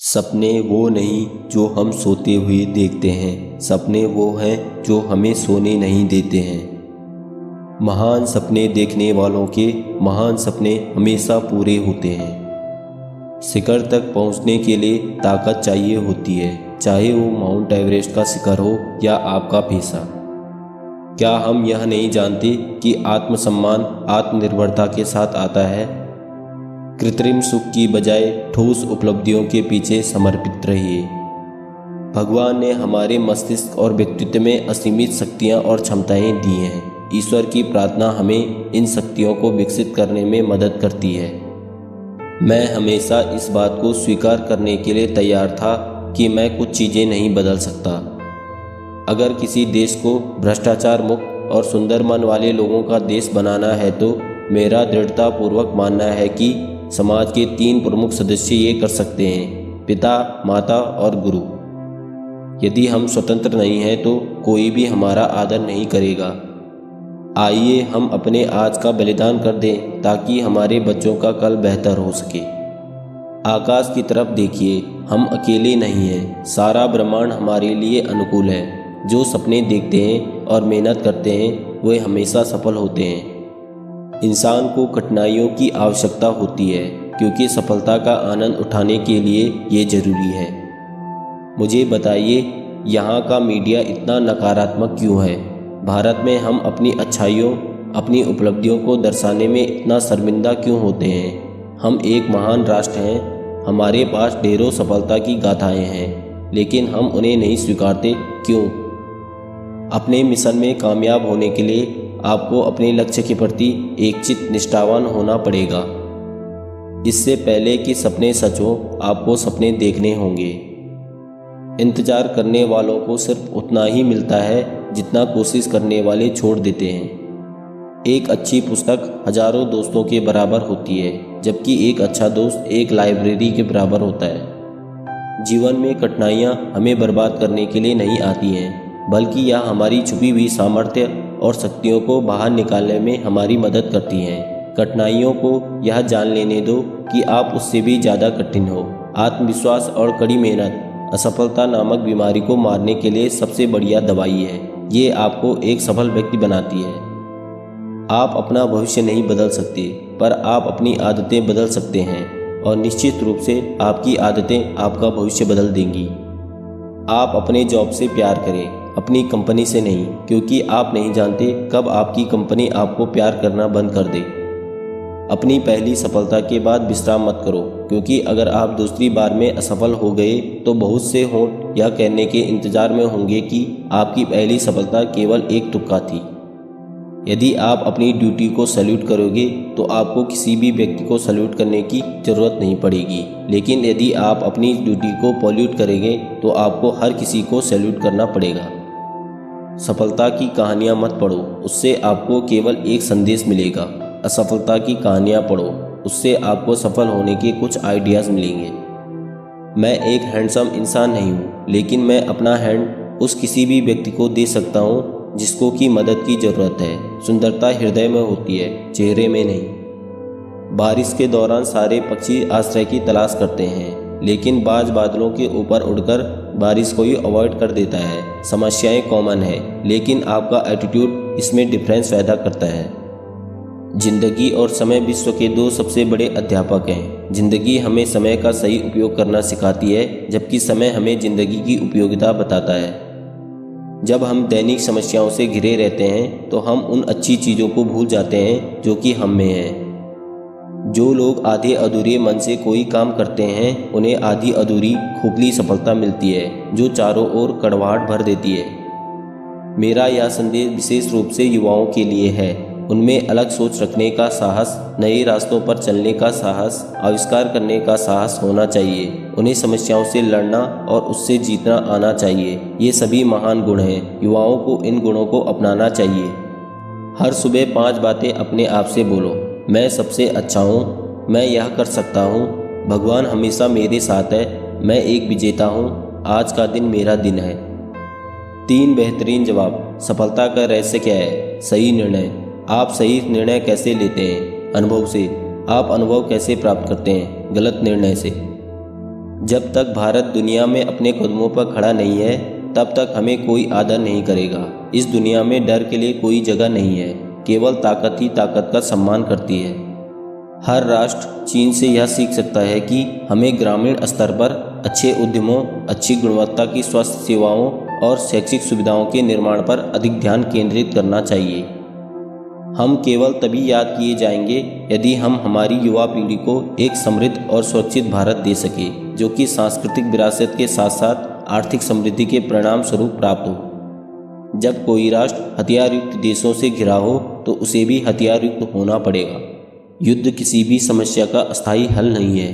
सपने वो नहीं जो हम सोते हुए देखते हैं, सपने वो हैं जो हमें सोने नहीं देते हैं। महान सपने देखने वालों के महान सपने हमेशा पूरे होते हैं। शिखर तक पहुंचने के लिए ताकत चाहिए होती है, चाहे वो माउंट एवरेस्ट का शिखर हो या आपका पेशा। क्या हम यह नहीं जानते कि आत्मसम्मान आत्मनिर्भरता के साथ आता है? कृत्रिम सुख की बजाय ठोस उपलब्धियों के पीछे समर्पित रहिए। भगवान ने हमारे मस्तिष्क और व्यक्तित्व में असीमित शक्तियाँ और क्षमताएं दी हैं। ईश्वर की प्रार्थना हमें इन शक्तियों को विकसित करने में मदद करती है। मैं हमेशा इस बात को स्वीकार करने के लिए तैयार था कि मैं कुछ चीज़ें नहीं बदल सकता। अगर किसी देश को भ्रष्टाचार मुक्त और सुंदर मन वाले लोगों का देश बनाना है तो मेरा दृढ़तापूर्वक मानना है कि समाज के 3 प्रमुख सदस्य ये कर सकते हैं: पिता, माता और गुरु। यदि हम स्वतंत्र नहीं हैं तो कोई भी हमारा आदर नहीं करेगा। आइए हम अपने आज का बलिदान कर दें ताकि हमारे बच्चों का कल बेहतर हो सके। आकाश की तरफ देखिए, हम अकेले नहीं हैं। सारा ब्रह्मांड हमारे लिए अनुकूल है। जो सपने देखते हैं और मेहनत करते हैं वे हमेशा सफल होते हैं। इंसान को कठिनाइयों की आवश्यकता होती है क्योंकि सफलता का आनंद उठाने के लिए ये जरूरी है। मुझे बताइए, यहाँ का मीडिया इतना नकारात्मक क्यों है? भारत में हम अपनी अच्छाइयों, अपनी उपलब्धियों को दर्शाने में इतना शर्मिंदा क्यों होते हैं? हम एक महान राष्ट्र हैं, हमारे पास ढेरों सफलता की गाथाएं हैं, लेकिन हम उन्हें नहीं स्वीकारते क्यों? अपने मिशन में कामयाब होने के लिए आपको अपने लक्ष्य के प्रति एकचित्त निष्ठावान होना पड़ेगा। इससे पहले कि सपने सच हो, आपको सपने देखने होंगे। इंतजार करने वालों को सिर्फ उतना ही मिलता है जितना कोशिश करने वाले छोड़ देते हैं। एक अच्छी पुस्तक हजारों दोस्तों के बराबर होती है, जबकि एक अच्छा दोस्त एक लाइब्रेरी के बराबर होता है। जीवन में कठिनाइयाँ हमें बर्बाद करने के लिए नहीं आती हैं, बल्कि यह हमारी छुपी हुई सामर्थ्य और शक्तियों को बाहर निकालने में हमारी मदद करती हैं। कठिनाइयों को यह जान लेने दो कि आप उससे भी ज़्यादा कठिन हो। आत्मविश्वास और कड़ी मेहनत असफलता नामक बीमारी को मारने के लिए सबसे बढ़िया दवाई है। ये आपको एक सफल व्यक्ति बनाती है। आप अपना भविष्य नहीं बदल सकते, पर आप अपनी आदतें बदल सकते हैं, और निश्चित रूप से आपकी आदतें आपका भविष्य बदल देंगी। आप अपने जॉब से प्यार करें, अपनी कंपनी से नहीं, क्योंकि आप नहीं जानते कब आपकी कंपनी आपको प्यार करना बंद कर दे। अपनी पहली सफलता के बाद विश्राम मत करो, क्योंकि अगर आप दूसरी बार में असफल हो गए तो बहुत से होंठ यह कहने के इंतजार में होंगे कि आपकी पहली सफलता केवल एक तुक्का थी। यदि आप अपनी ड्यूटी को सैल्यूट करोगे तो आपको किसी भी व्यक्ति को सैल्यूट करने की ज़रूरत नहीं पड़ेगी, लेकिन यदि आप अपनी ड्यूटी को पॉल्यूट करेंगे तो आपको हर किसी को सैल्यूट करना पड़ेगा। सफलता की कहानियाँ मत पढ़ो, उससे आपको केवल एक संदेश मिलेगा। असफलता की कहानियाँ पढ़ो, उससे आपको सफल होने के कुछ आइडियाज़ मिलेंगे। मैं एक हैंडसम इंसान नहीं हूँ, लेकिन मैं अपना हैंड उस किसी भी व्यक्ति को दे सकता हूँ जिसको की मदद की ज़रूरत है। सुंदरता हृदय में होती है, चेहरे में नहीं। बारिश के दौरान सारे पक्षी आश्रय की तलाश करते हैं, लेकिन बाज बादलों के ऊपर उड़कर बारिश को ही अवॉइड कर देता है। समस्याएं कॉमन है, लेकिन आपका एटीट्यूड इसमें डिफरेंस पैदा करता है। जिंदगी और समय विश्व के 2 सबसे बड़े अध्यापक हैं। जिंदगी हमें समय का सही उपयोग करना सिखाती है, जबकि समय हमें जिंदगी की उपयोगिता बताता है। जब हम दैनिक समस्याओं से घिरे रहते हैं तो हम उन अच्छी चीज़ों को भूल जाते हैं जो कि हम में हैं। जो लोग आधे अधूरे मन से कोई काम करते हैं उन्हें आधी अधूरी खोखली सफलता मिलती है, जो चारों ओर कड़वाहट भर देती है। मेरा यह संदेश विशेष रूप से युवाओं के लिए है। उनमें अलग सोच रखने का साहस, नए रास्तों पर चलने का साहस, आविष्कार करने का साहस होना चाहिए। उन्हें समस्याओं से लड़ना और उससे जीतना आना चाहिए। ये सभी महान गुण हैं। युवाओं को इन गुणों को अपनाना चाहिए। हर सुबह 5 बातें अपने आप से बोलो। मैं सबसे अच्छा हूँ, मैं यह कर सकता हूँ, भगवान हमेशा मेरे साथ है, मैं एक विजेता हूँ, आज का दिन मेरा दिन है। 3 बेहतरीन जवाब। सफलता का रहस्य क्या है? सही निर्णय। आप सही निर्णय कैसे लेते हैं? अनुभव से। आप अनुभव कैसे प्राप्त करते हैं? गलत निर्णय से। जब तक भारत दुनिया में अपने कदमों पर खड़ा नहीं है तब तक हमें कोई आदर नहीं करेगा। इस दुनिया में डर के लिए कोई जगह नहीं है, केवल ताकत ही ताकत का सम्मान करती है। हर राष्ट्र चीन से यह सीख सकता है कि हमें ग्रामीण स्तर पर अच्छे उद्यमों, अच्छी गुणवत्ता की स्वास्थ्य सेवाओं और शैक्षिक सुविधाओं के निर्माण पर अधिक ध्यान केंद्रित करना चाहिए। हम केवल तभी याद किए जाएंगे यदि हम हमारी युवा पीढ़ी को एक समृद्ध और सुरक्षित भारत दे सके, जो कि सांस्कृतिक विरासत के साथ साथ आर्थिक समृद्धि के परिणाम स्वरूप प्राप्त हो। जब कोई राष्ट्र हथियार युक्त देशों से घिरा हो तो उसे भी हथियार युक्त होना पड़ेगा। युद्ध किसी भी समस्या का अस्थायी हल नहीं है।